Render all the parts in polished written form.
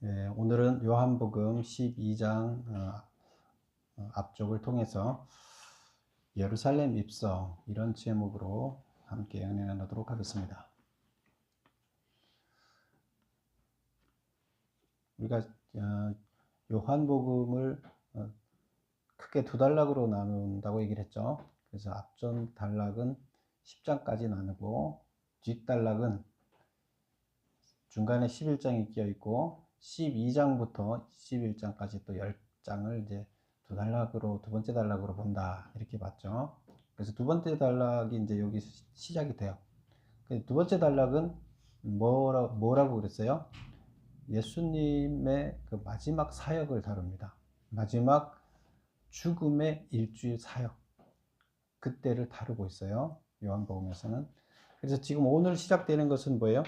오늘은 요한복음 12장 앞쪽을 통해서 예루살렘 입성 이런 제목으로 함께 은혜 나누도록 하겠습니다. 우리가 요한복음을 크게 두 단락으로 나눈다고 얘기를 했죠. 그래서 앞전 단락은 10장까지 나누고 뒷단락은 중간에 11장이 끼어 있고 12장부터 21장까지 또 10장을 이제 두 단락으로, 두 번째 단락으로 본다, 이렇게 봤죠. 그래서 두 번째 단락이 이제 여기 시작이 돼요. 두 번째 단락은 뭐라고 그랬어요? 예수님의 그 마지막 사역을 다룹니다. 마지막 죽음의 일주일 사역, 그때를 다루고 있어요, 요한복음에서는. 그래서 지금 오늘 시작되는 것은 뭐예요?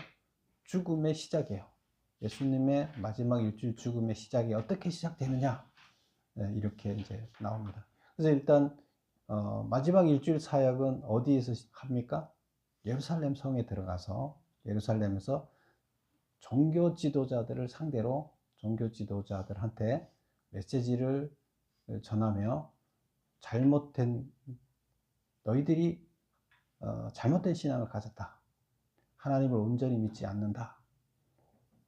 죽음의 시작이에요. 예수님의 마지막 일주일 죽음의 시작이 어떻게 시작되느냐, 이렇게 이제 나옵니다. 그래서 일단 마지막 일주일 사역은 어디에서 합니까? 예루살렘 성에 들어가서 예루살렘에서 종교 지도자들을 상대로 종교 지도자들한테 메시지를 전하며 너희들이 잘못된 신앙을 가졌다, 하나님을 온전히 믿지 않는다,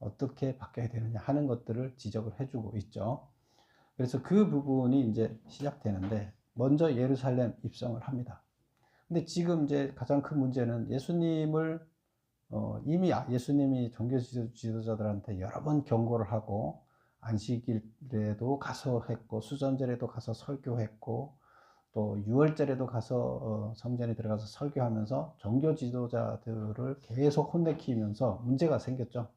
어떻게 바뀌어야 되느냐 하는 것들을 지적을 해주고 있죠. 그래서 그 부분이 이제 시작되는데, 먼저 예루살렘 입성을 합니다. 근데 지금 이제 가장 큰 문제는 이미 예수님이 종교 지도자들한테 여러 번 경고를 하고, 안식일에도 가서 했고, 수전절에도 가서 설교했고, 또 유월절에도 가서 성전에 들어가서 설교하면서 종교 지도자들을 계속 혼내키면서 문제가 생겼죠.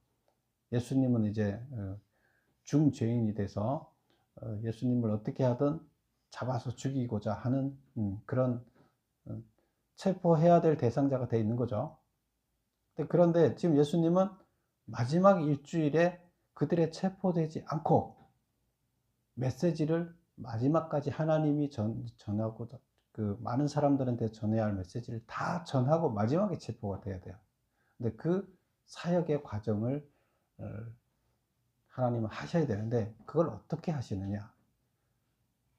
예수님은 이제 중죄인이 돼서 예수님을 어떻게 하든 잡아서 죽이고자 하는 그런 체포해야 될 대상자가 되어 있는 거죠. 그런데 지금 예수님은 마지막 일주일에 그들의 체포되지 않고 메시지를 마지막까지 하나님이 전하고, 그 많은 사람들한테 전해야 할 메시지를 다 전하고 마지막에 체포가 돼야 돼요. 근데 그 사역의 과정을 하나님은 하셔야 되는데, 그걸 어떻게 하시느냐?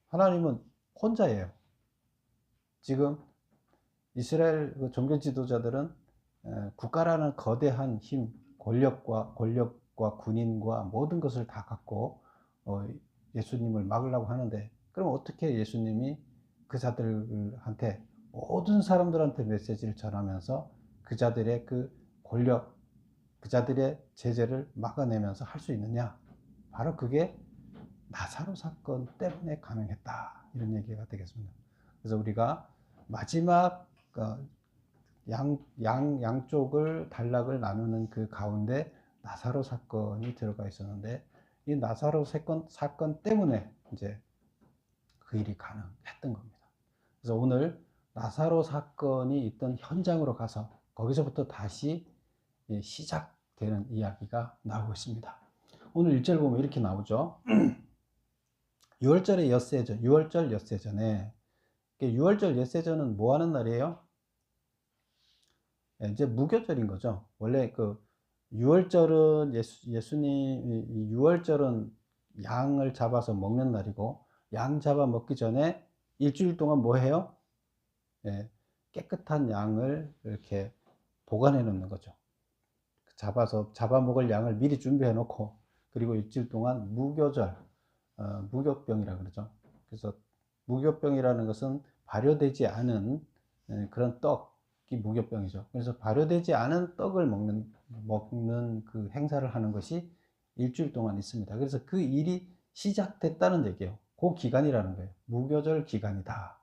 하나님은 혼자예요. 지금 이스라엘 종교 지도자들은 국가라는 거대한 힘, 권력과 군인과 모든 것을 다 갖고 예수님을 막으려고 하는데, 그럼 어떻게 예수님이 그 자들한테, 모든 사람들한테 메시지를 전하면서 그 자들의 그 권력, 그 자들의 제재를 막아내면서 할 수 있느냐? 바로 그게 나사로 사건 때문에 가능했다, 이런 얘기가 되겠습니다. 그래서 우리가 마지막 양쪽을 단락을 나누는 그 가운데 나사로 사건이 들어가 있었는데, 이 나사로 사건 때문에 이제 그 일이 가능했던 겁니다. 그래서 오늘 나사로 사건이 있던 현장으로 가서 거기서부터 다시 시작되는 이야기가 나오고 있습니다. 오늘 1절 보면 이렇게 나오죠. 6월절의 엿새전, 6월절 엿새전에, 6월절 엿새전은 뭐 하는 날이에요? 이제 무교절인 거죠. 원래 그 6월절은 예수님 6월절은 양을 잡아서 먹는 날이고, 양 잡아 먹기 전에 일주일 동안 뭐 해요? 깨끗한 양을 이렇게 보관해 놓는 거죠. 잡아먹을 양을 미리 준비해 놓고, 그리고 일주일 동안 무교절, 무교병이라 그러죠. 그래서 무교병이라는 것은 발효되지 않은 그런 떡이 무교병이죠. 그래서 발효되지 않은 떡을 먹는 그 행사를 하는 것이 일주일 동안 있습니다. 그래서 그 일이 시작됐다는 얘기예요. 그 기간이라는 거예요. 무교절 기간이다.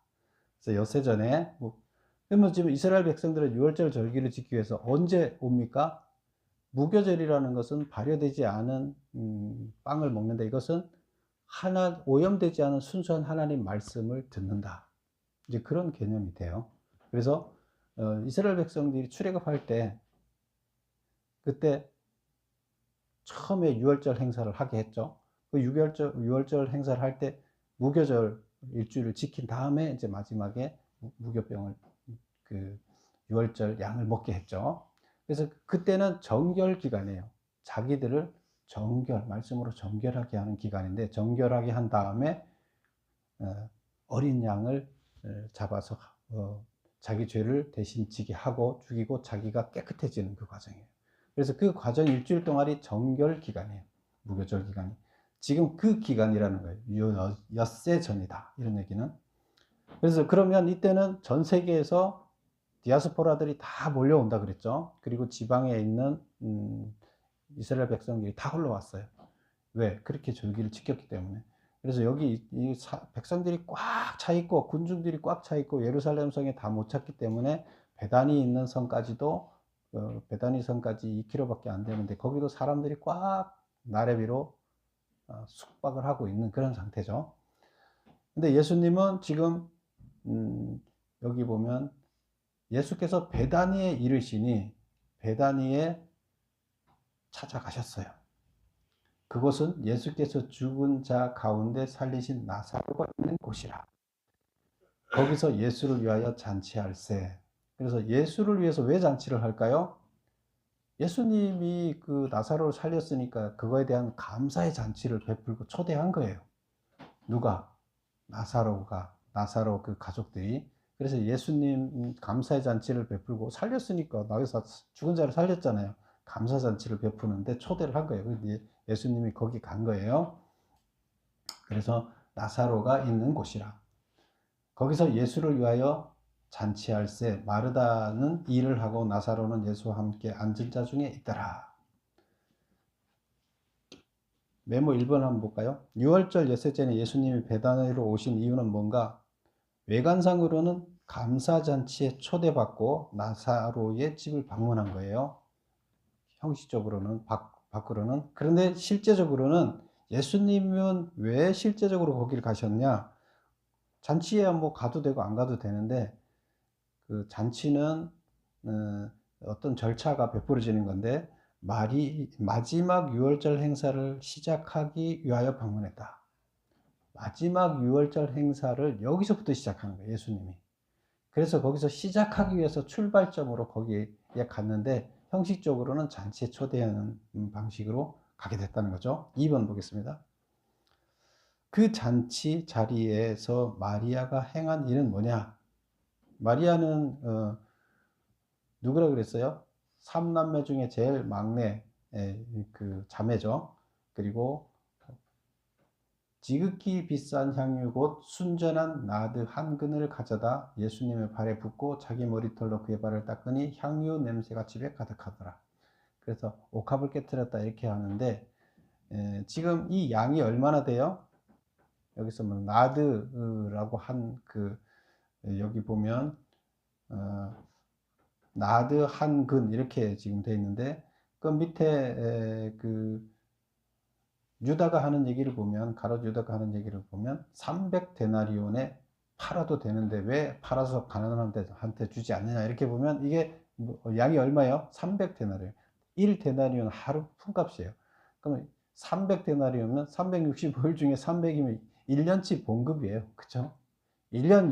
그래서 엿새전에, 그러면 지금 이스라엘 백성들은 6월절 절기를 지키기 위해서 언제 옵니까? 무교절이라는 것은 발효되지 않은 빵을 먹는다. 이것은 오염되지 않은 순수한 하나님 말씀을 듣는다, 이제 그런 개념이 돼요. 그래서 이스라엘 백성들이 출애굽할 때, 그때 처음에 유월절 행사를 하게 했죠. 그 6월절 행사를 할 때 무교절 일주일을 지킨 다음에 이제 마지막에 무교병을, 그 6월절 양을 먹게 했죠. 그래서 그때는 정결 기간이에요. 자기들을 말씀으로 정결하게 하는 기간인데, 정결하게 한 다음에 어린 양을 잡아서 자기 죄를 대신 지게 하고 죽이고 자기가 깨끗해지는 그 과정이에요. 그래서 그 과정 일주일 동안이 정결 기간이에요. 무교절 기간이. 지금 그 기간이라는 거예요. 엿새 전이다. 이런 얘기는. 그래서 그러면 이때는 전 세계에서 디아스포라들이 다 몰려온다 그랬죠. 그리고 지방에 있는 이스라엘 백성들이 다 흘러왔어요. 왜? 그렇게 절기를 지켰기 때문에. 그래서 여기 백성들이 꽉 차 있고 군중들이 꽉 차 있고 예루살렘 성에 다 못 찼기 때문에 베단이 있는 성까지도 베다니 성까지 2km밖에 안 되는데 거기도 사람들이 꽉 나래 위로 숙박을 하고 있는 그런 상태죠. 근데 예수님은 지금 여기 보면 예수께서 베다니에 이르시니 베다니에 찾아가셨어요. 그곳은 예수께서 죽은 자 가운데 살리신 나사로가 있는 곳이라. 거기서 예수를 위하여 잔치할세. 그래서 예수를 위해서 왜 잔치를 할까요? 예수님이 그 나사로를 살렸으니까 그거에 대한 감사의 잔치를 베풀고 초대한 거예요. 누가? 나사로 그 가족들이. 그래서 예수님 감사의 잔치를 베풀고 살렸으니까 나에서 죽은 자를 살렸잖아요. 감사 잔치를 베푸는데 초대를 한 거예요. 예수님이 거기 간 거예요. 그래서 나사로가 있는 곳이라. 거기서 예수를 위하여 잔치할세. 마르다는 일을 하고 나사로는 예수와 함께 앉은 자 중에 있더라. 메모 1번 한번 볼까요? 6월절 엿새째는 예수님이 베다니로 오신 이유는 뭔가? 외관상으로는 감사잔치에 초대받고 나사로의 집을 방문한 거예요. 형식적으로는, 밖으로는. 그런데 실제적으로는 예수님은 왜 실제적으로 거기를 가셨냐? 잔치에 뭐 가도 되고 안 가도 되는데 그 잔치는 어떤 절차가 베풀어지는 건데 마지막 유월절 행사를 시작하기 위하여 방문했다. 마지막 유월절 행사를 여기서부터 시작하는 거예요, 예수님이. 그래서 거기서 시작하기 위해서 출발점으로 거기에 갔는데 형식적으로는 잔치에 초대하는 방식으로 가게 됐다는 거죠. 2번 보겠습니다. 그 잔치 자리에서 마리아가 행한 일은 뭐냐? 마리아는 누구라 그랬어요? 3남매 중에 제일 막내 그 자매죠. 그리고 지극히 비싼 향유 곧 순전한 나드 한 근을 가져다 예수님의 발에 붓고 자기 머리털로 그의 발을 닦으니 향유 냄새가 집에 가득하더라. 그래서 옥합을 깨뜨렸다 이렇게 하는데 지금 이 양이 얼마나 돼요? 여기서 뭐 나드라고 한 그 여기 보면 나드 한 근 이렇게 지금 돼 있는데 그 밑에 그 유다가 하는 얘기를 보면 가롯 유다가 하는 얘기를 보면 300데나리온에 팔아도 되는데 왜 팔아서 가난한한테 주지 않느냐 이렇게 보면 이게 양이 얼마예요? 300데나리온. 1데나리온 하루 품값이에요. 그러면 300데나리온이면 365일 중에 300이면 1년치 봉급이에요. 그쵸? 1년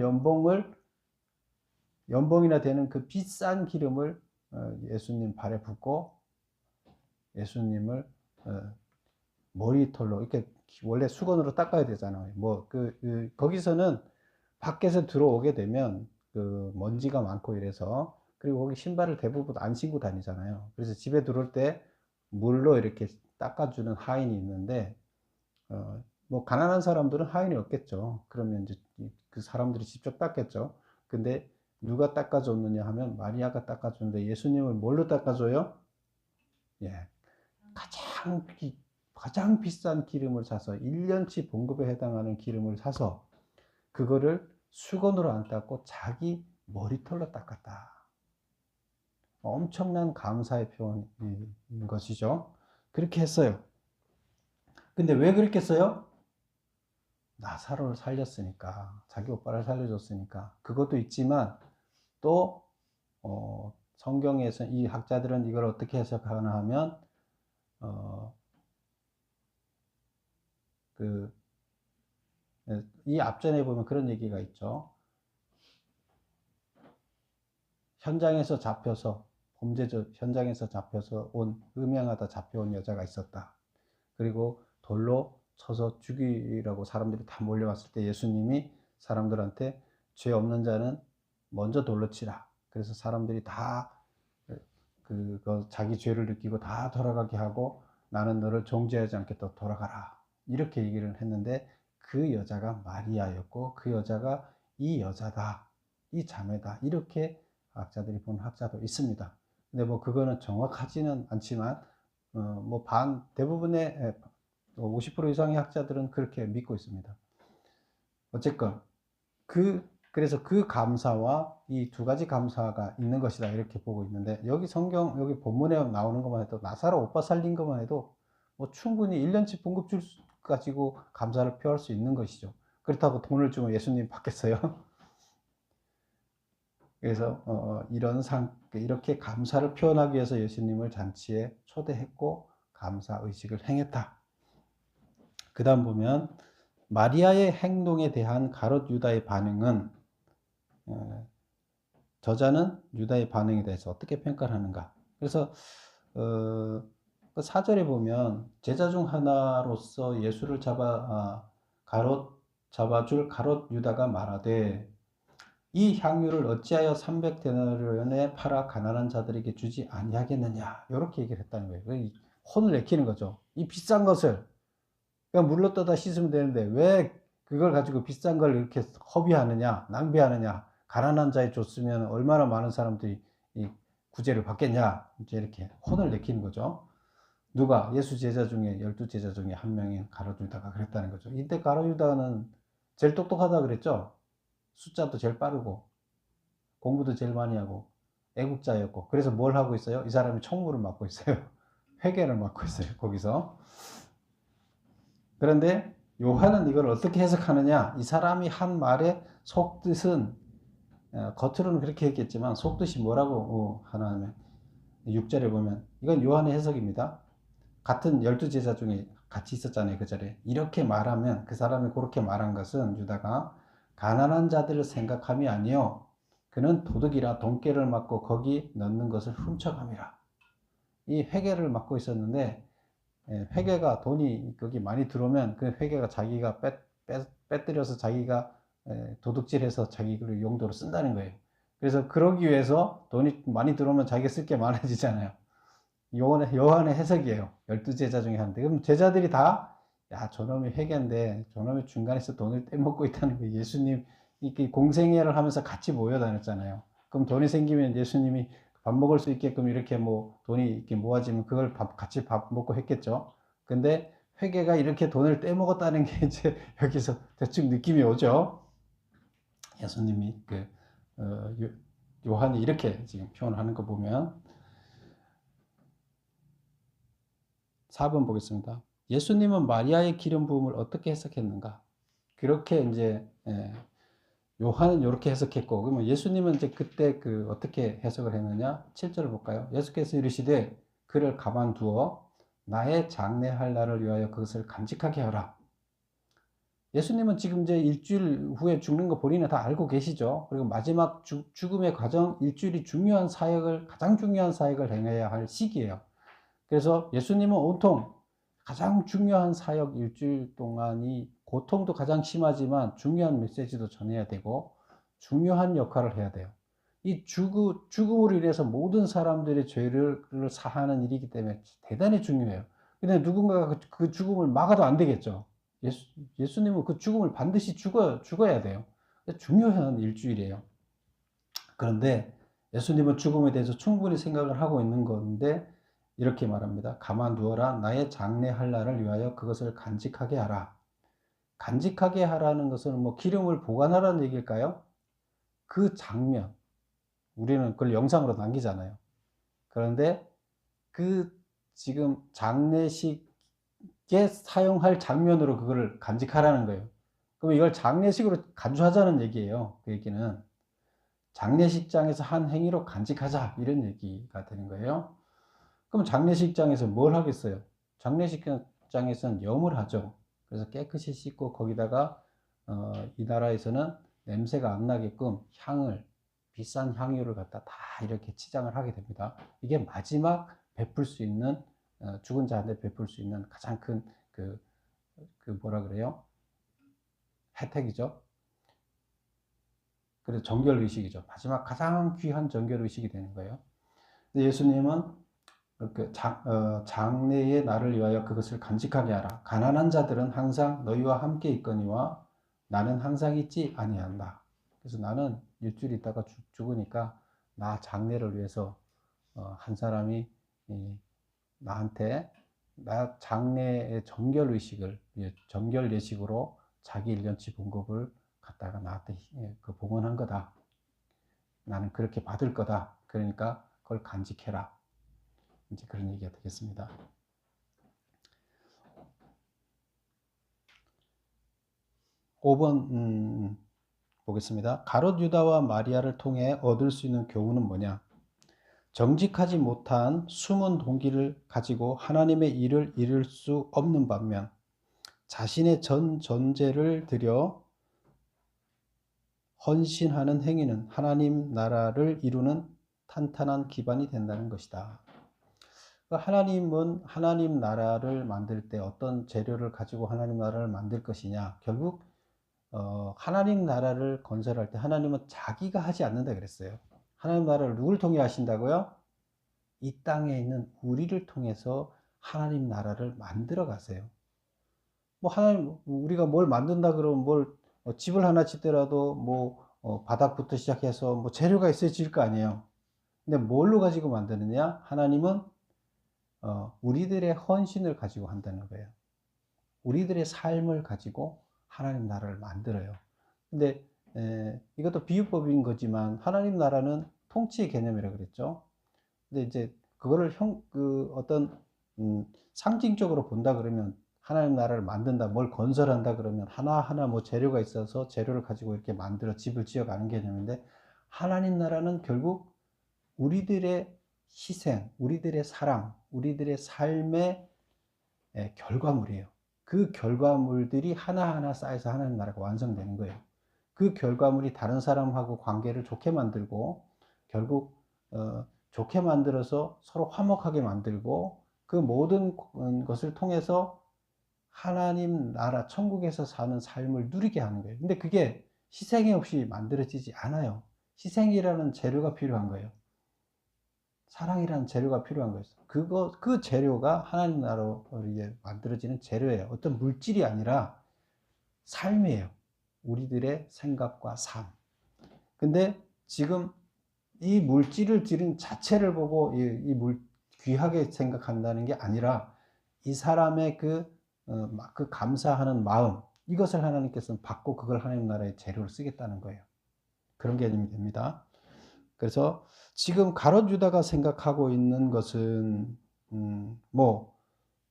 연봉이나 되는 그 비싼 기름을 예수님 발에 붓고 예수님을 머리털로 이렇게 원래 수건으로 닦아야 되잖아요. 거기서는 밖에서 들어오게 되면 그 먼지가 많고 이래서 그리고 거기 신발을 대부분 안 신고 다니잖아요. 그래서 집에 들어올 때 물로 이렇게 닦아주는 하인이 있는데 뭐 가난한 사람들은 하인이 없겠죠. 그러면 이제 그 사람들이 직접 닦겠죠. 근데 누가 닦아줬느냐 하면 마리아가 닦아주는데 예수님을 뭘로 닦아줘요? 예, 가장 비싼 기름을 사서 1년치 봉급에 해당하는 기름을 사서 그거를 수건으로 안 닦고 자기 머리털로 닦았다. 엄청난 감사의 표현인 것이죠. 그렇게 했어요. 근데 왜 그렇게 했어요? 나사로를 살렸으니까, 자기 오빠를 살려줬으니까. 그것도 있지만 또 성경에서 이 학자들은 이걸 어떻게 해석하나 하면 이 앞전에 보면 그런 얘기가 있죠. 현장에서 잡혀서 범죄 현장에서 잡혀서 음행하다 잡혀온 여자가 있었다. 그리고 돌로 쳐서 죽이라고 사람들이 다 몰려왔을 때 예수님이 사람들한테 죄 없는 자는 먼저 돌로 치라. 그래서 사람들이 다 자기 죄를 느끼고 다 돌아가게 하고 나는 너를 정죄하지 않겠다 돌아가라. 이렇게 얘기를 했는데 그 여자가 마리아였고 그 여자가 이 여자다. 이 자매다. 이렇게 학자들이 본 학자도 있습니다. 근데 뭐 그거는 정확하지는 않지만 뭐 대부분의 50% 이상의 학자들은 그렇게 믿고 있습니다. 어쨌건 그래서 그 감사와 이 두 가지 감사가 있는 것이다 이렇게 보고 있는데 여기 여기 본문에 나오는 것만 해도 나사로 오빠 살린 것만 해도 뭐 충분히 1년치 봉급줄 가지고 감사를 표할 수 있는 것이죠. 그렇다고 돈을 주면 예수님 받겠어요? 그래서 이렇게 감사를 표현하기 위해서 예수님을 잔치에 초대했고 감사 의식을 행했다. 그 다음 보면 마리아의 행동에 대한 가롯 유다의 반응은 저자는 유다의 반응에 대해서 어떻게 평가를 하는가. 그래서 그 4절에 보면 제자 중 하나로서 예수를 잡아줄 가롯 유다가 말하되 이 향유를 어찌하여 300데나리온에 팔아 가난한 자들에게 주지 아니하겠느냐 이렇게 얘기를 했다는 거예요. 혼을 내키는 거죠. 이 비싼 것을 그냥 물로 떠다 씻으면 되는데 왜 그걸 가지고 비싼 걸 이렇게 허비하느냐 낭비하느냐 가난한 자에 줬으면 얼마나 많은 사람들이 이 구제를 받겠냐 이제 이렇게 혼을 내키는 거죠. 누가 예수 제자 중에 12제자 중에 한 명인 가롯 유다가 그랬다는 거죠. 이때 가롯 유다는 제일 똑똑하다 그랬죠. 숫자도 제일 빠르고 공부도 제일 많이 하고 애국자였고 그래서 뭘 하고 있어요? 이 사람이 총무를 맡고 있어요. 회계를 맡고 있어요. 거기서. 그런데 요한은 이걸 어떻게 해석하느냐? 이 사람이 한 말의 속뜻은 겉으로는 그렇게 했겠지만 속뜻이 뭐라고 하나 하면 6절에 보면 이건 요한의 해석입니다. 같은 12제자 중에 같이 있었잖아요. 그 자리에. 이렇게 말하면 그 사람이 그렇게 말한 것은 유다가 가난한 자들을 생각함이 아니요 그는 도둑이라 돈깨를 맞고 거기 넣는 것을 훔쳐감이라. 이 회계를 맡고 있었는데 회계가 돈이 거기 많이 들어오면 그 회계가 자기가 빼뜨려서 자기가 도둑질해서 자기 용도로 쓴다는 거예요. 그래서 그러기 위해서 돈이 많이 들어오면 자기가 쓸 게 많아지잖아요. 요한의 해석이에요. 12제자 중에 한데 그럼 제자들이 다 야 저놈이 회계인데 저놈이 중간에서 돈을 떼먹고 있다는 거예요. 예수님 이렇게 공생애를 하면서 같이 모여 다녔잖아요. 그럼 돈이 생기면 예수님이 밥 먹을 수 있게끔 이렇게 뭐 돈이 이렇게 모아지면 그걸 같이 밥 먹고 했겠죠. 근데 회계가 이렇게 돈을 떼먹었다는 게 이제 여기서 대충 느낌이 오죠. 예수님이 요한이 이렇게 지금 표현하는 거 보면 4번 보겠습니다. 예수님은 마리아의 기름 부음을 어떻게 해석했는가? 그렇게 이제 요한은 이렇게 해석했고 그러면 예수님은 이제 그때 어떻게 해석을 했느냐? 7절을 볼까요? 예수께서 이르시되 그를 가만두어 나의 장례할 날을 위하여 그것을 간직하게 하라. 예수님은 지금 이제 일주일 후에 죽는 거 본인은 다 알고 계시죠. 그리고 마지막 죽음의 과정 일주일이 가장 중요한 사역을 행해야 할 시기예요. 그래서 예수님은 온통 가장 중요한 사역 일주일 동안이 고통도 가장 심하지만 중요한 메시지도 전해야 되고 중요한 역할을 해야 돼요. 이 죽음으로 인해서 모든 사람들의 죄를 사하는 일이기 때문에 대단히 중요해요. 근데 누군가가 그 죽음을 막아도 안 되겠죠. 예수님은 그 죽음을 반드시 죽어야 돼요. 중요한 일주일이에요. 그런데 예수님은 죽음에 대해서 충분히 생각을 하고 있는 건데 이렇게 말합니다. 가만두어라 나의 장례할 날을 위하여 그것을 간직하게 하라. 간직하게 하라는 것은 뭐 기름을 보관하라는 얘기일까요? 그 장면 우리는 그걸 영상으로 남기잖아요. 그런데 지금 장례식에 사용할 장면으로 그거를 간직하라는 거예요. 그럼 이걸 장례식으로 간주하자는 얘기예요. 그 얘기는 장례식장에서 한 행위로 간직하자 이런 얘기가 되는 거예요. 그럼 장례식장에서 뭘 하겠어요? 장례식장에서는 염을 하죠. 그래서 깨끗이 씻고 거기다가 이 나라에서는 냄새가 안 나게끔 비싼 향유를 갖다 다 이렇게 치장을 하게 됩니다. 이게 마지막 베풀 수 있는 죽은 자한테 베풀 수 있는 가장 큰 뭐라 그래요? 혜택이죠. 그래서 정결의식이죠. 마지막 가장 귀한 정결의식이 되는 거예요. 예수님은 장래의 나를 위하여 그것을 간직하게 하라. 가난한 자들은 항상 너희와 함께 있거니와 나는 항상 있지 아니한다. 그래서 나는 일주일 있다가 죽으니까 나 장래를 위해서 한 사람이 나한테 나 장래의 정결 예식으로 자기 1년치 봉급을 갖다가 나한테 봉헌한 거다. 나는 그렇게 받을 거다. 그러니까 그걸 간직해라. 이제 그런 얘기가 되겠습니다. 5번 보겠습니다. 가롯 유다와 마리아를 통해 얻을 수 있는 교훈은 뭐냐? 정직하지 못한 숨은 동기를 가지고 하나님의 일을 이룰 수 없는 반면 자신의 전 존재를 들여 헌신하는 행위는 하나님 나라를 이루는 탄탄한 기반이 된다는 것이다. 하나님은 하나님 나라를 만들 때 어떤 재료를 가지고 하나님 나라를 만들 것이냐? 결국 하나님 나라를 건설할 때 하나님은 자기가 하지 않는다 그랬어요. 하나님 나라를 누굴 통해 하신다고요? 이 땅에 있는 우리를 통해서 하나님 나라를 만들어 가세요. 뭐 하나님 우리가 뭘 만든다 그러면 집을 하나 짓더라도 바닥부터 시작해서 재료가 있어야 지을 거 아니에요. 근데 뭘로 가지고 만드느냐? 하나님은 우리들의 헌신을 가지고 한다는 거예요. 우리들의 삶을 가지고 하나님 나라를 만들어요. 근데 이것도 비유법인 거지만 하나님 나라는 통치의 개념이라고 그랬죠. 근데 이제 그거를 상징적으로 본다 그러면 하나님 나라를 만든다, 뭘 건설한다 그러면 하나하나 재료가 있어서 재료를 가지고 이렇게 만들어 집을 지어가는 개념인데, 하나님 나라는 결국 우리들의 희생, 우리들의 사랑, 우리들의 삶의 결과물이에요. 그 결과물들이 하나하나 쌓여서 하나님 나라가 완성되는 거예요. 그 결과물이 다른 사람하고 관계를 좋게 만들고 결국 좋게 만들어서 서로 화목하게 만들고 그 모든 것을 통해서 하나님 나라 천국에서 사는 삶을 누리게 하는 거예요. 근데 그게 희생이 없이 만들어지지 않아요. 희생이라는 재료가 필요한 거예요. 사랑이라는 재료가 필요한 거예요. 그 재료가 하나님 나라로 만들어지는 재료예요. 어떤 물질이 아니라 삶이에요. 우리들의 생각과 삶. 근데 지금 이 물질을 드린 자체를 보고 귀하게 생각한다는 게 아니라 이 사람의 그 감사하는 마음, 이것을 하나님께서는 받고 그걸 하나님 나라의 재료로 쓰겠다는 거예요. 그런 개념이 됩니다. 그래서 지금 가롯 유다가 생각하고 있는 것은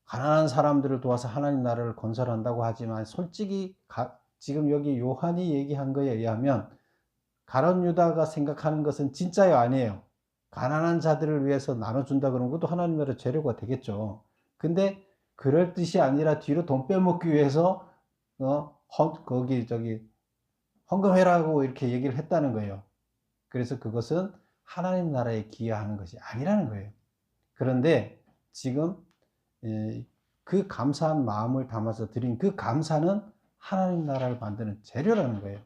가난한 사람들을 도와서 하나님 나라를 건설한다고 하지만 솔직히 지금 여기 요한이 얘기한 거에 의하면 가롯 유다가 생각하는 것은 진짜요 아니에요? 가난한 자들을 위해서 나눠준다 그러면 그것도 하나님 나라의 재료가 되겠죠. 근데 그럴 뜻이 아니라 뒤로 돈 빼먹기 위해서 헌금해라고 이렇게 얘기를 했다는 거예요. 그래서 그것은 하나님 나라에 기여하는 것이 아니라는 거예요. 그런데 지금 그 감사한 마음을 담아서 드린 그 감사는 하나님 나라를 만드는 재료라는 거예요.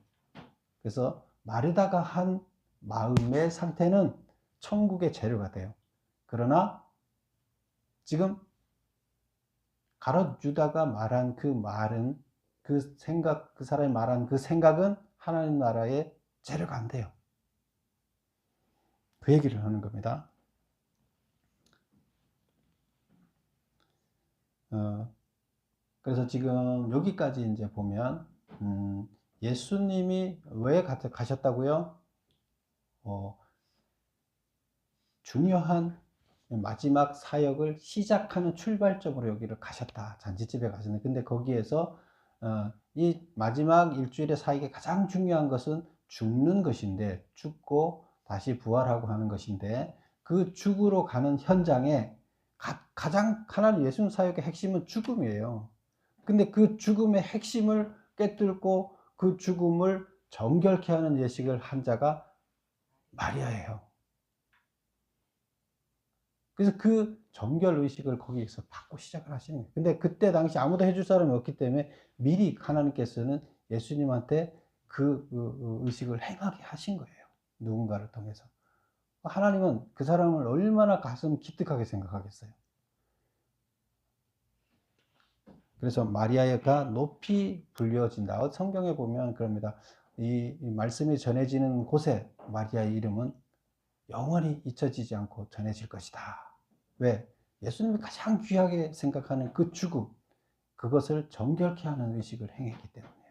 그래서 마르다가 한 마음의 상태는 천국의 재료가 돼요. 그러나 지금 가롯 유다가 말한 그 말은 그 사람이 말한 그 생각은 하나님 나라의 재료가 안 돼요. 그 얘기를 하는 겁니다. 그래서 지금 여기까지 이제 보면 예수님이 왜 가셨다고요? 중요한 마지막 사역을 시작하는 출발점으로 여기를 가셨다. 잔치집에 가셨는데, 근데 거기에서 이 마지막 일주일의 사역에 가장 중요한 것은 죽는 것인데, 죽고 다시 부활하고 하는 것인데, 그 죽으러 가는 현장에 가장 하나님 예수님 사역의 핵심은 죽음이에요. 근데 그 죽음의 핵심을 깨뚫고 그 죽음을 정결케 하는 예식을 한 자가 마리아예요. 그래서 그 정결 의식을 거기에서 받고 시작을 하시는 거예요. 근데 그때 당시 아무도 해줄 사람이 없기 때문에 미리 하나님께서는 예수님한테 그 의식을 행하게 하신 거예요. 누군가를 통해서. 하나님은 그 사람을 얼마나 가슴 기특하게 생각하겠어요. 그래서 마리아가 높이 불려진다. 성경에 보면 그럽니다. 이 말씀이 전해지는 곳에 마리아의 이름은 영원히 잊혀지지 않고 전해질 것이다. 왜? 예수님이 가장 귀하게 생각하는 그 죽음, 그것을 정결케 하는 의식을 행했기 때문이에요.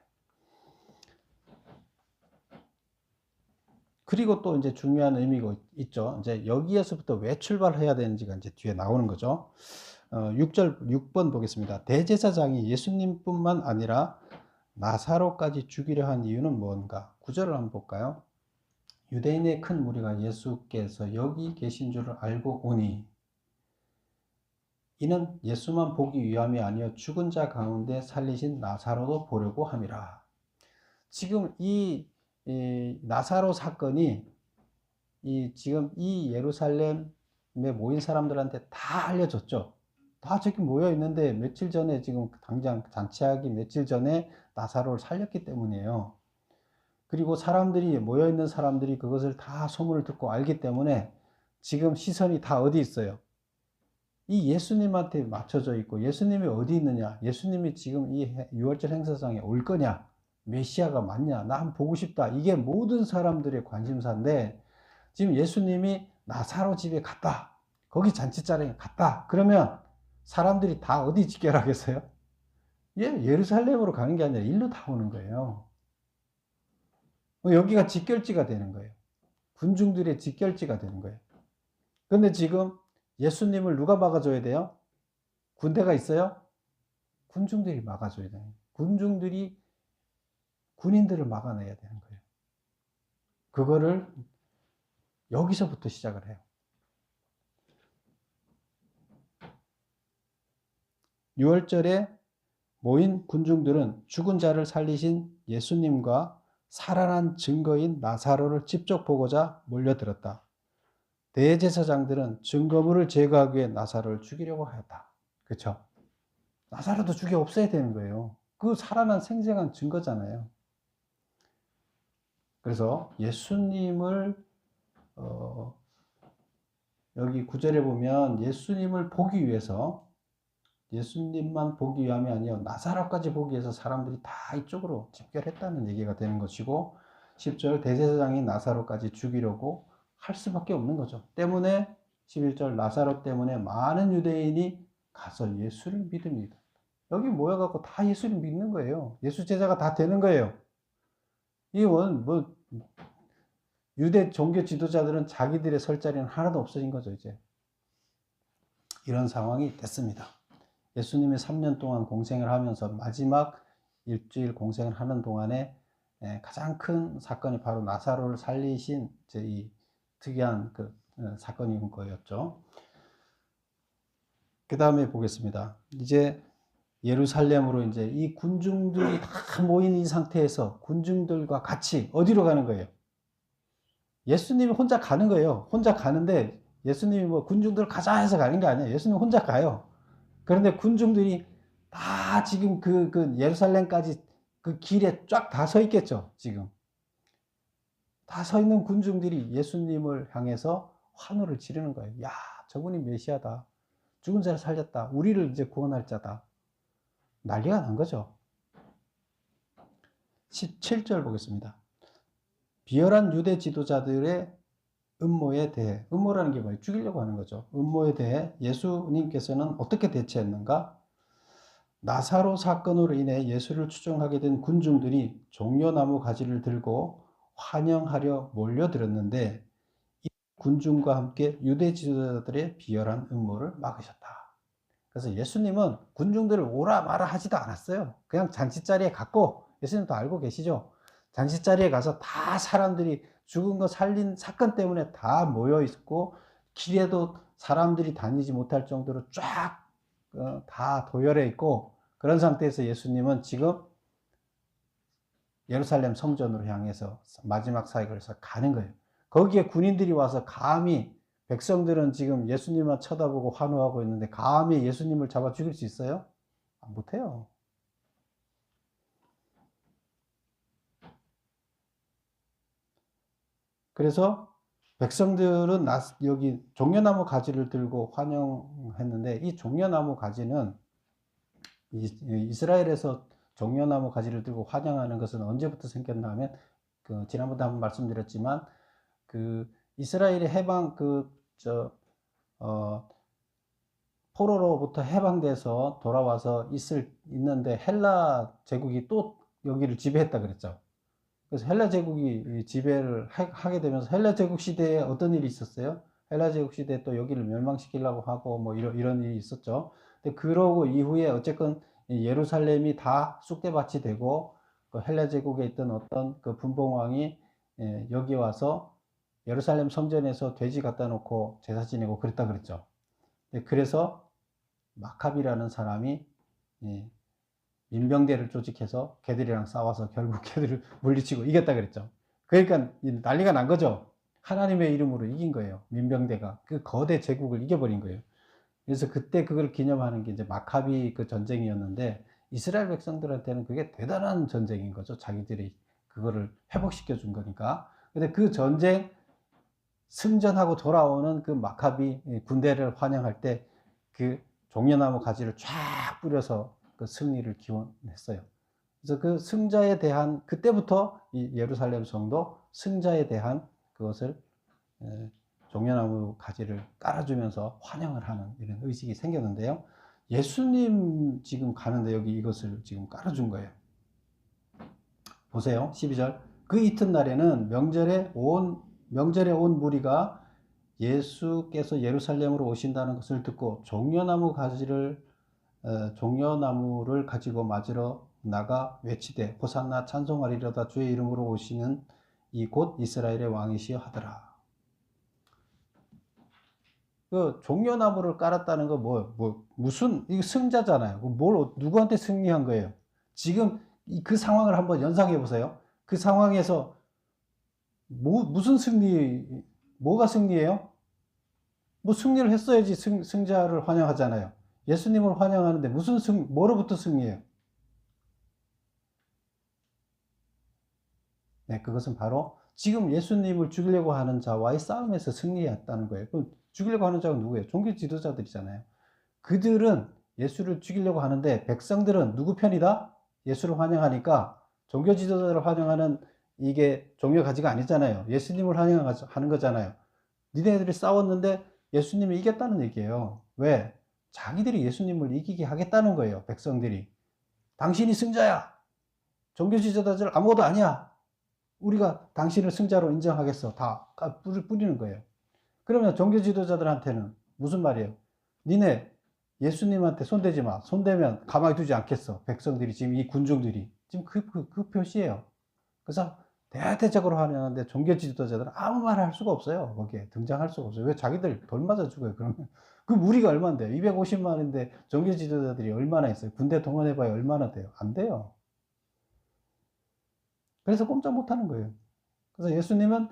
그리고 또 이제 중요한 의미가 있죠. 이제 여기에서부터 왜 출발해야 되는지가 이제 뒤에 나오는 거죠. 6번 보겠습니다. 대제사장이 예수님뿐만 아니라 나사로까지 죽이려 한 이유는 뭔가? 9절을 한번 볼까요? 유대인의 큰 무리가 예수께서 여기 계신 줄을 알고 오니 이는 예수만 보기 위함이 아니요 죽은 자 가운데 살리신 나사로도 보려고 함이라. 지금 이 나사로 사건이 지금 이 예루살렘에 모인 사람들한테 다 알려졌죠. 다 저기 모여 있는데 며칠 전에 지금 당장 잔치하기 며칠 전에 나사로를 살렸기 때문이에요. 그리고 사람들이 모여 있는 사람들이 그것을 다 소문을 듣고 알기 때문에 지금 시선이 다 어디 있어요? 이 예수님한테 맞춰져 있고 예수님이 어디 있느냐? 예수님이 지금 이 유월절 행사장에 올 거냐? 메시아가 맞냐? 나 한번 보고 싶다. 이게 모든 사람들의 관심사인데 지금 예수님이 나사로 집에 갔다. 거기 잔치자리에 갔다. 그러면 사람들이 다 어디 집결하겠어요? 예, 예루살렘으로 가는 게 아니라 일로 다 오는 거예요. 여기가 집결지가 되는 거예요. 군중들의 집결지가 되는 거예요. 그런데 지금 예수님을 누가 막아줘야 돼요? 군대가 있어요? 군중들이 막아줘야 돼요. 군중들이 군인들을 막아내야 되는 거예요. 그거를 여기서부터 시작을 해요. 6월절에 모인 군중들은 죽은 자를 살리신 예수님과 살아난 증거인 나사로를 직접 보고자 몰려들었다. 대제사장들은 증거물을 제거하기 위해 나사로를 죽이려고 하였다. 그렇죠? 나사로도 죽여 없애야 되는 거예요. 그 살아난 생생한 증거잖아요. 그래서 예수님을 여기 9절에 보면 예수님을 보기 위해서 예수님만 보기 위함이 아니요 나사로까지 보기 위해서 사람들이 다 이쪽으로 집결했다는 얘기가 되는 것이고 10절 대제사장이 나사로까지 죽이려고 할 수밖에 없는 거죠. 때문에 11절 나사로 때문에 많은 유대인이 가서 예수를 믿습니다. 여기 모여갖고 다 예수를 믿는 거예요. 예수 제자가 다 되는 거예요. 이건 뭐 유대 종교 지도자들은 자기들의 설 자리는 하나도 없어진 거죠. 이제 이런 상황이 됐습니다. 예수님이 3년 동안 공생을 하면서 마지막 일주일 공생을 하는 동안에 가장 큰 사건이 바로 나사로를 살리신 이 특이한 그 사건인 거였죠. 그 다음에 보겠습니다. 이제 예루살렘으로 이제 이 군중들이 다 모인 이 상태에서 군중들과 같이 어디로 가는 거예요? 예수님이 혼자 가는 거예요. 혼자 가는데 예수님이 뭐 군중들 가자 해서 가는 게 아니에요. 예수님 혼자 가요. 그런데 군중들이 다 지금 그 예루살렘까지 그 길에 쫙 다 서 있겠죠. 지금 다 서 있는 군중들이 예수님을 향해서 환호를 지르는 거예요. 야, 저분이 메시아다. 죽은 자를 살렸다. 우리를 이제 구원할 자다. 난리가 난 거죠. 17절 보겠습니다. 비열한 유대 지도자들의 음모에 대해, 음모라는 게 뭐예요? 죽이려고 하는 거죠. 음모에 대해 예수님께서는 어떻게 대처했는가? 나사로 사건으로 인해 예수를 추종하게 된 군중들이 종려나무 가지를 들고 환영하려 몰려들었는데 이 군중과 함께 유대 지도자들의 비열한 음모를 막으셨다. 그래서 예수님은 군중들을 오라 마라 하지도 않았어요. 그냥 잔치자리에 갔고, 예수님도 알고 계시죠? 잔치자리에 가서 다 사람들이 죽은 거 살린 사건 때문에 다 모여 있고 길에도 사람들이 다니지 못할 정도로 쫙 다 도열해 있고 그런 상태에서 예수님은 지금 예루살렘 성전으로 향해서 마지막 사역을 해서 가는 거예요. 거기에 군인들이 와서 감히 백성들은 지금 예수님만 쳐다보고 환호하고 있는데 감히 예수님을 잡아 죽일 수 있어요? 못해요. 그래서 백성들은 여기 종려나무 가지를 들고 환영했는데, 이 종려나무 가지는 이스라엘에서 종려나무 가지를 들고 환영하는 것은 언제부터 생겼나 하면, 지난번에 한번 말씀드렸지만, 이스라엘의 해방, 포로로부터 해방돼서 돌아와서 있는데 헬라 제국이 또 여기를 지배했다 그랬죠. 그래서 헬라 제국이 지배를 하게 되면서 헬라 제국 시대에 어떤 일이 있었어요? 헬라 제국 시대에 또 여기를 멸망시키려고 하고 뭐 이런 일이 있었죠. 근데 그러고 이후에 어쨌건 예루살렘이 다 쑥대밭이 되고, 그 헬라 제국에 있던 어떤 그 분봉왕이 여기 와서 예루살렘 성전에서 돼지 갖다 놓고 제사 지내고 그랬다 그랬죠. 그래서 마카비라는 사람이 민병대를 조직해서 걔들이랑 싸워서 결국 걔들을 물리치고 이겼다 그랬죠. 그러니까 난리가 난 거죠. 하나님의 이름으로 이긴 거예요. 민병대가 그 거대 제국을 이겨버린 거예요. 그래서 그때 그걸 기념하는 게 이제 마카비 그 전쟁이었는데, 이스라엘 백성들한테는 그게 대단한 전쟁인 거죠. 자기들이 그거를 회복시켜 준 거니까. 근데 그 전쟁 승전하고 돌아오는 그 마카비 군대를 환영할 때 그 종려나무 가지를 쫙 뿌려서 그 승리를 기원했어요. 그래서 그 승자에 대한, 그때부터 이 예루살렘 성도 승자에 대한 그것을 종려나무 가지를 깔아주면서 환영을 하는 이런 의식이 생겼는데요. 예수님 지금 가는데 여기 이것을 지금 깔아준 거예요. 보세요. 12절. 그 이튿날에는 명절에 온 무리가 예수께서 예루살렘으로 오신다는 것을 듣고 종려나무를 가지고 맞으러 나가 외치되 호산나 찬송하리로다 주의 이름으로 오시는 이 곧 이스라엘의 왕이시여 하더라. 그 종려나무를 깔았다는 거 무슨, 이거 승자잖아요. 누구한테 승리한 거예요? 지금 그 상황을 한번 연상해 보세요. 그 상황에서 무슨 뭐가 승리예요? 뭐 승리를 했어야지 승자를 환영하잖아요. 예수님을 환영하는데 뭐로부터 승리해요? 네, 그것은 바로 지금 예수님을 죽이려고 하는 자와의 싸움에서 승리했다는 거예요. 그럼 죽이려고 하는 자가 누구예요? 종교 지도자들이잖아요. 그들은 예수를 죽이려고 하는데 백성들은 누구 편이다? 예수를 환영하니까 종교 지도자를 환영하는 이게 종교 가지가 아니잖아요. 예수님을 환영하는 거잖아요. 니네들이 싸웠는데 예수님이 이겼다는 얘기예요. 왜? 자기들이 예수님을 이기게 하겠다는 거예요. 백성들이. 당신이 승자야. 종교 지도자들 아무것도 아니야. 우리가 당신을 승자로 인정하겠어. 다 뿌리는 거예요. 그러면 종교 지도자들한테는 무슨 말이에요? 니네 예수님한테 손대지 마. 손대면 가만히 두지 않겠어. 백성들이 지금 이 군중들이. 지금 그 표시예요. 그래서 대대적으로 하는데 종교 지도자들은 아무 말 할 수가 없어요. 거기에 등장할 수가 없어요. 왜? 자기들 돌 맞아 죽어요. 그러면 그 무리가 얼마인데? 250만인데 종교 지도자들이 얼마나 있어요? 군대 동원해봐야 얼마나 돼요? 안 돼요. 그래서 꼼짝 못하는 거예요. 그래서 예수님은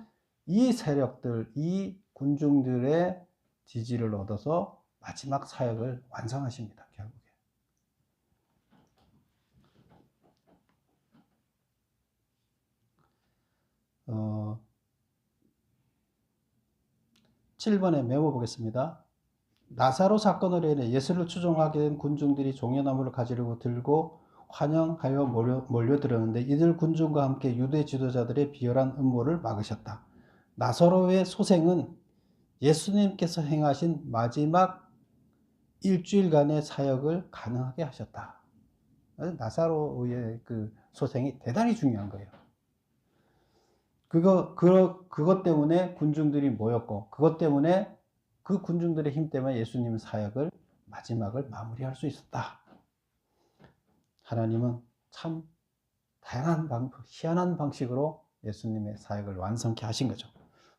이 세력들, 이 군중들의 지지를 얻어서 마지막 사역을 완성하십니다. 결국에. 7번에 메모 보겠습니다. 나사로 사건으로 인해 예수를 추종하게 된 군중들이 종려나무를 가지고 들고 환영하여 몰려들었는데 이들 군중과 함께 유대 지도자들의 비열한 음모를 막으셨다. 나사로의 소생은 예수님께서 행하신 마지막 일주일간의 사역을 가능하게 하셨다. 나사로의 그 소생이 대단히 중요한 거예요. 그것 때문에 군중들이 모였고, 그것 때문에 그 군중들의 힘 때문에 예수님 사역을 마지막을 마무리할 수 있었다. 하나님은 참 다양한 희한한 방식으로 예수님의 사역을 완성케 하신 거죠.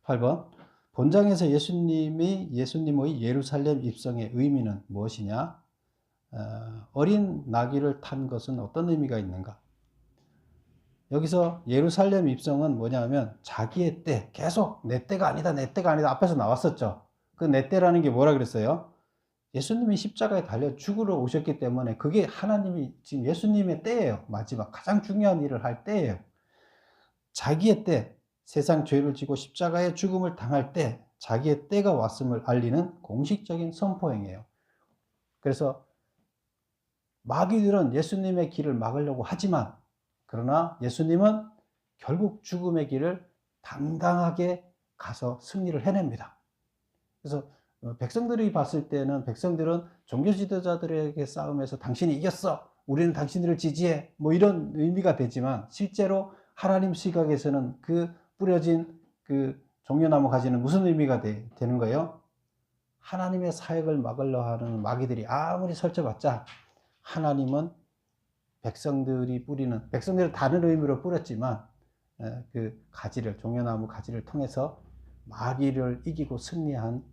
8번. 본장에서 예수님의 예루살렘 입성의 의미는 무엇이냐? 어린 나귀를 탄 것은 어떤 의미가 있는가? 여기서 예루살렘 입성은 뭐냐면 자기의 때, 계속 내 때가 아니다 앞에서 나왔었죠. 그 내 때라는 게 뭐라 그랬어요? 예수님이 십자가에 달려 죽으러 오셨기 때문에 그게 하나님이 지금 예수님의 때예요. 마지막 가장 중요한 일을 할 때예요. 자기의 때, 세상 죄를 지고 십자가의 죽음을 당할 때 자기의 때가 왔음을 알리는 공식적인 선포행위예요. 그래서 마귀들은 예수님의 길을 막으려고 하지만 그러나 예수님은 결국 죽음의 길을 당당하게 가서 승리를 해냅니다. 그래서 백성들이 봤을 때는 백성들은 종교 지도자들에게 싸움에서 당신이 이겼어, 우리는 당신들을 지지해, 뭐 이런 의미가 되지만 실제로 하나님 시각에서는 그 뿌려진 그 종려나무 가지는 무슨 의미가 되는 거예요? 하나님의 사역을 막으려 하는 마귀들이 아무리 설쳐봤자 하나님은 백성들은 다른 의미로 뿌렸지만 그 가지를, 종려나무 가지를 통해서 마귀를 이기고 승리한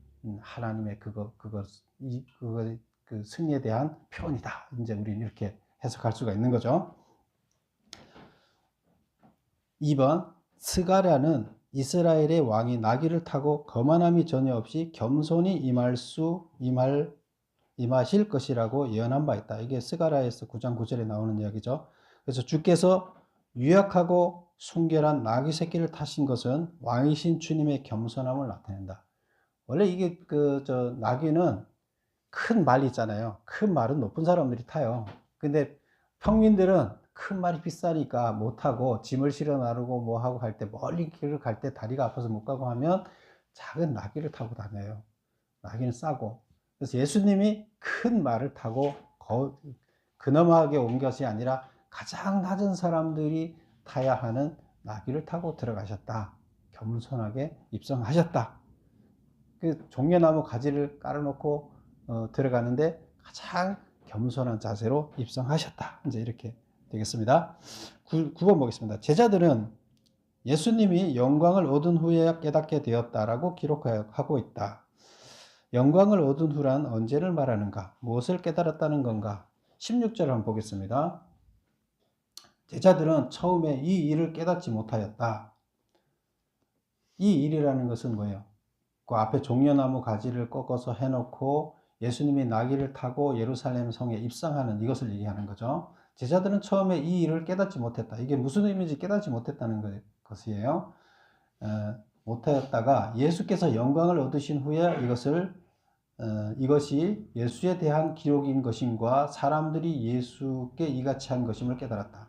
하나님의 그 승리에 대한 표현이다. 이제 우리는 이렇게 해석할 수가 있는 거죠. 2번, 스가랴는 이스라엘의 왕이 나귀를 타고 거만함이 전혀 없이 겸손히 임하실 것이라고 예언한 바 있다. 이게 스가랴에서 9장 9절에 나오는 이야기죠. 그래서 주께서 유약하고 순결한 나귀 새끼를 타신 것은 왕이신 주님의 겸손함을 나타낸다. 원래 이게 나귀는 큰 말 있잖아요. 큰 말은 높은 사람들이 타요. 근데 평민들은 큰 말이 비싸니까 못 타고 짐을 실어 나르고 뭐 하고 할 때, 멀리 길을 갈 때 다리가 아파서 못 가고 하면 작은 나귀를 타고 다녀요. 나귀는 싸고. 그래서 예수님이 큰 말을 타고 근엄하게 온 것이 아니라 가장 낮은 사람들이 타야 하는 나귀를 타고 들어가셨다. 겸손하게 입성하셨다. 그 종려나무 가지를 깔아놓고 들어가는데 가장 겸손한 자세로 입성하셨다. 이제 이렇게 되겠습니다. 9번 보겠습니다. 제자들은 예수님이 영광을 얻은 후에 깨닫게 되었다라고 기록하고 있다. 영광을 얻은 후란 언제를 말하는가? 무엇을 깨달았다는 건가? 16절 한번 보겠습니다. 제자들은 처음에 이 일을 깨닫지 못하였다. 이 일이라는 것은 뭐예요? 그 앞에 종려나무 가지를 꺾어서 해놓고 예수님이 나귀를 타고 예루살렘 성에 입성하는 이것을 얘기하는 거죠. 제자들은 처음에 이 일을 깨닫지 못했다. 이게 무슨 의미인지 깨닫지 못했다는 것이에요. 못하였다가 예수께서 영광을 얻으신 후에 이것이 예수에 대한 기록인 것임과 사람들이 예수께 이같이 한 것임을 깨달았다.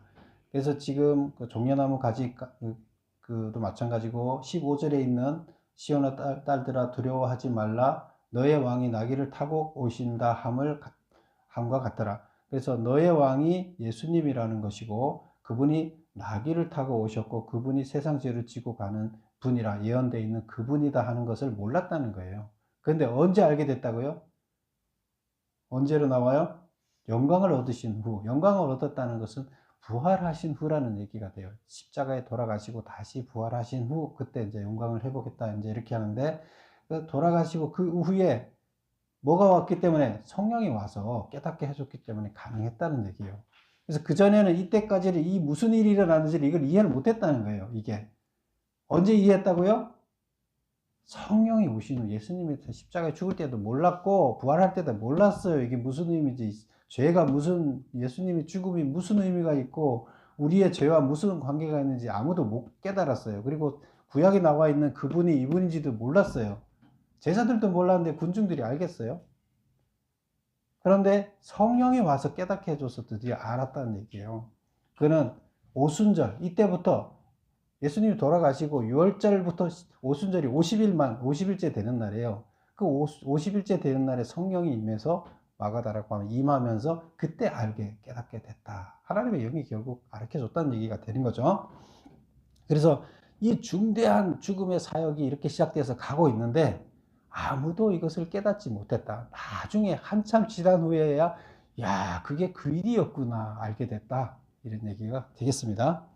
그래서 지금 그 종려나무 가지 그도 마찬가지고 15절에 있는 시온의 딸들아 두려워하지 말라 너의 왕이 나귀를 타고 오신다 함과 같더라. 그래서 너의 왕이 예수님이라는 것이고 그분이 나귀를 타고 오셨고 그분이 세상 죄를 지고 가는 분이라 예언되어 있는 그분이다 하는 것을 몰랐다는 거예요. 그런데 언제 알게 됐다고요? 언제로 나와요? 영광을 얻으신 후. 영광을 얻었다는 것은 부활하신 후라는 얘기가 돼요. 십자가에 돌아가시고 다시 부활하신 후, 그때 이제 영광을 회복했다. 이제 이렇게 하는데, 돌아가시고 그 후에 뭐가 왔기 때문에 성령이 와서 깨닫게 해줬기 때문에 가능했다는 얘기예요. 그래서 그전에는 이때까지는 이 무슨 일이 일어나는지 이걸 이해를 못했다는 거예요. 이게. 언제 이해했다고요? 성령이 오신 후 예수님이 십자가에 죽을 때도 몰랐고 부활할 때도 몰랐어요. 이게 무슨 의미인지, 죄가 무슨, 예수님이 죽음이 무슨 의미가 있고 우리의 죄와 무슨 관계가 있는지 아무도 못 깨달았어요. 그리고 구약에 나와 있는 그분이 이분인지도 몰랐어요. 제자들도 몰랐는데 군중들이 알겠어요? 그런데 성령이 와서 깨닫게 해줘서 드디어 알았다는 얘기예요. 그는 오순절, 이때부터 예수님이 돌아가시고 6월절부터 오순절이 50일째 되는 날이에요. 그 50일째 되는 날에 성령이 임해서 마가다라고 하면 임하면서 그때 알게 깨닫게 됐다. 하나님의 영이 결국 가르쳐줬다는 얘기가 되는 거죠. 그래서 이 중대한 죽음의 사역이 이렇게 시작돼서 가고 있는데 아무도 이것을 깨닫지 못했다. 나중에 한참 지난 후에야 야, 그게 그 일이었구나 알게 됐다. 이런 얘기가 되겠습니다.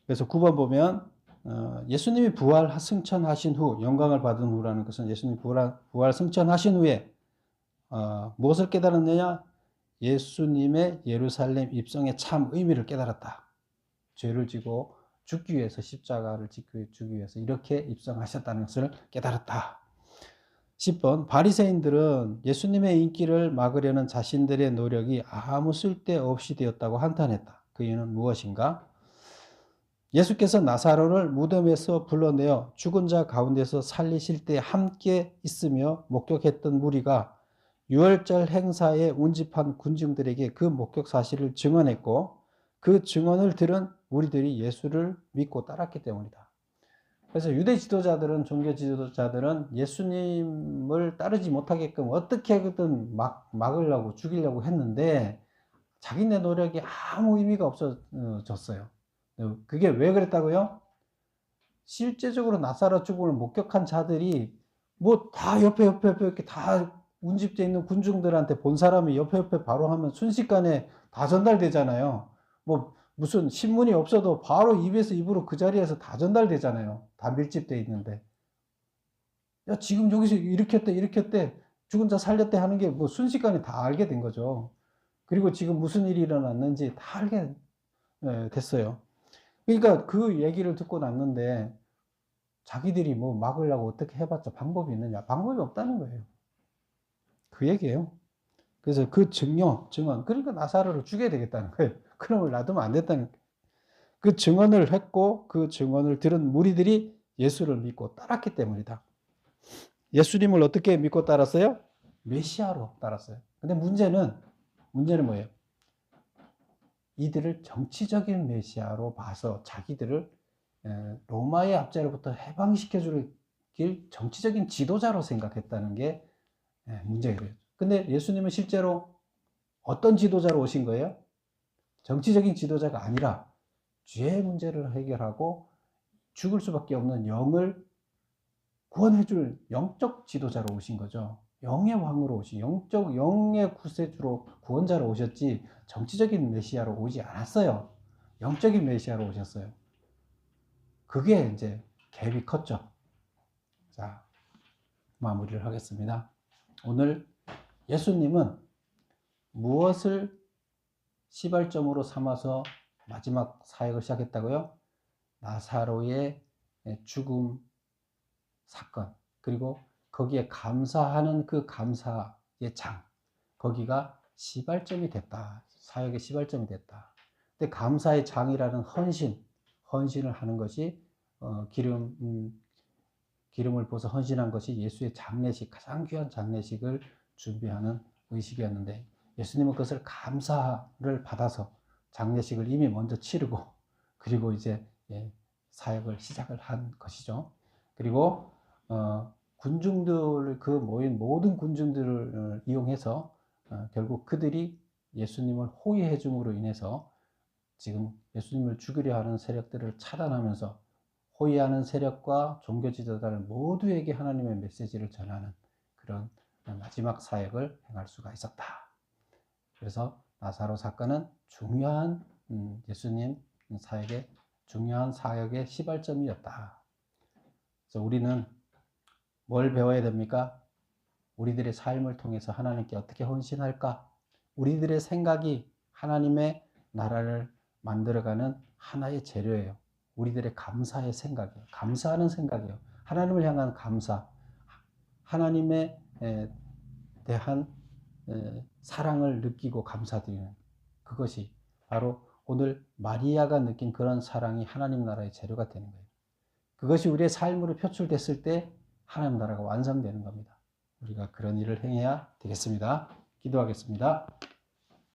그래서 9번 보면 예수님이 부활 승천하신 후, 영광을 받은 후라는 것은 예수님이 부활 승천하신 후에 무엇을 깨달았느냐? 예수님의 예루살렘 입성의 참 의미를 깨달았다. 죄를 지고 죽기 위해서, 십자가를 지고 죽기 위해서 이렇게 입성하셨다는 것을 깨달았다. 10번 바리새인들은 예수님의 인기를 막으려는 자신들의 노력이 아무 쓸데없이 되었다고 한탄했다. 그 이유는 무엇인가? 예수께서 나사로를 무덤에서 불러내어 죽은 자 가운데서 살리실 때 함께 있으며 목격했던 무리가 유월절 행사에 운집한 군중들에게 그 목격 사실을 증언했고 그 증언을 들은 무리들이 예수를 믿고 따랐기 때문이다. 그래서 유대 지도자들은, 종교 지도자들은 예수님을 따르지 못하게끔 어떻게든 막으려고, 죽이려고 했는데 자기네 노력이 아무 의미가 없어졌어요. 그게 왜 그랬다고요? 실제적으로 나사로 죽음을 목격한 자들이 뭐 다 옆에 이렇게 다 운집돼 있는 군중들한테 본 사람이 옆에 바로 하면 순식간에 다 전달되잖아요. 뭐 무슨 신문이 없어도 바로 입에서 입으로 그 자리에서 다 전달되잖아요. 다 밀집돼 있는데. 야, 지금 여기서 이렇게 했대. 죽은 자 살렸대 하는 게 뭐 순식간에 다 알게 된 거죠. 그리고 지금 무슨 일이 일어났는지 다 알게 됐어요. 그러니까 그 얘기를 듣고 났는데 자기들이 뭐 막으려고 어떻게 해봤자 방법이 있느냐? 방법이 없다는 거예요. 그 얘기예요. 그래서 그 증언, 그러니까 나사로를 죽여야 되겠다는 거예요. 그놈을 놔두면 안 됐다는 거예요. 그 증언을 했고 그 증언을 들은 무리들이 예수를 믿고 따랐기 때문이다. 예수님을 어떻게 믿고 따랐어요? 메시아로 따랐어요. 근데 문제는 뭐예요? 이들을 정치적인 메시아로 봐서 자기들을 로마의 압제로부터 해방시켜 줄 정치적인 지도자로 생각했다는 게 문제예요. 근데 예수님은 실제로 어떤 지도자로 오신 거예요? 정치적인 지도자가 아니라 죄의 문제를 해결하고 죽을 수밖에 없는 영을 구원해 줄 영적 지도자로 오신 거죠. 영의 왕으로 오신, 영의 구세주로, 구원자로 오셨지 정치적인 메시아로 오지 않았어요. 영적인 메시아로 오셨어요. 그게 이제 갭이 컸죠. 자, 마무리를 하겠습니다. 오늘 예수님은 무엇을 시발점으로 삼아서 마지막 사역을 시작했다고요? 나사로의 죽음 사건, 그리고 거기에 감사하는 그 감사의 장, 거기가 시발점이 됐다. 사역의 시발점이 됐다. 근데 감사의 장이라는 헌신을 하는 것이 기름을 부어서 헌신한 것이 예수의 장례식, 가장 귀한 장례식을 준비하는 의식이었는데 예수님은 그것을 감사를 받아서 장례식을 이미 먼저 치르고 그리고 이제 사역을 시작을 한 것이죠. 그리고 군중들, 그 모인 모든 군중들을 이용해서 결국 그들이 예수님을 호위해 줌으로 인해서 지금 예수님을 죽이려 하는 세력들을 차단하면서 호위하는 세력과 종교 지도자들 모두에게 하나님의 메시지를 전하는 그런 마지막 사역을 행할 수가 있었다. 그래서 나사로 사건은 중요한 예수님 사역의 중요한 사역의 시발점이었다. 그래서 우리는 뭘 배워야 됩니까? 우리들의 삶을 통해서 하나님께 어떻게 헌신할까? 우리들의 생각이 하나님의 나라를 만들어가는 하나의 재료예요. 우리들의 감사의 생각이에요. 감사하는 생각이에요. 하나님을 향한 감사, 하나님에 대한 사랑을 느끼고 감사드리는 그것이 바로 오늘 마리아가 느낀 그런 사랑이 하나님 나라의 재료가 되는 거예요. 그것이 우리의 삶으로 표출됐을 때 하나님 나라가 완성되는 겁니다. 우리가 그런 일을 행해야 되겠습니다. 기도하겠습니다.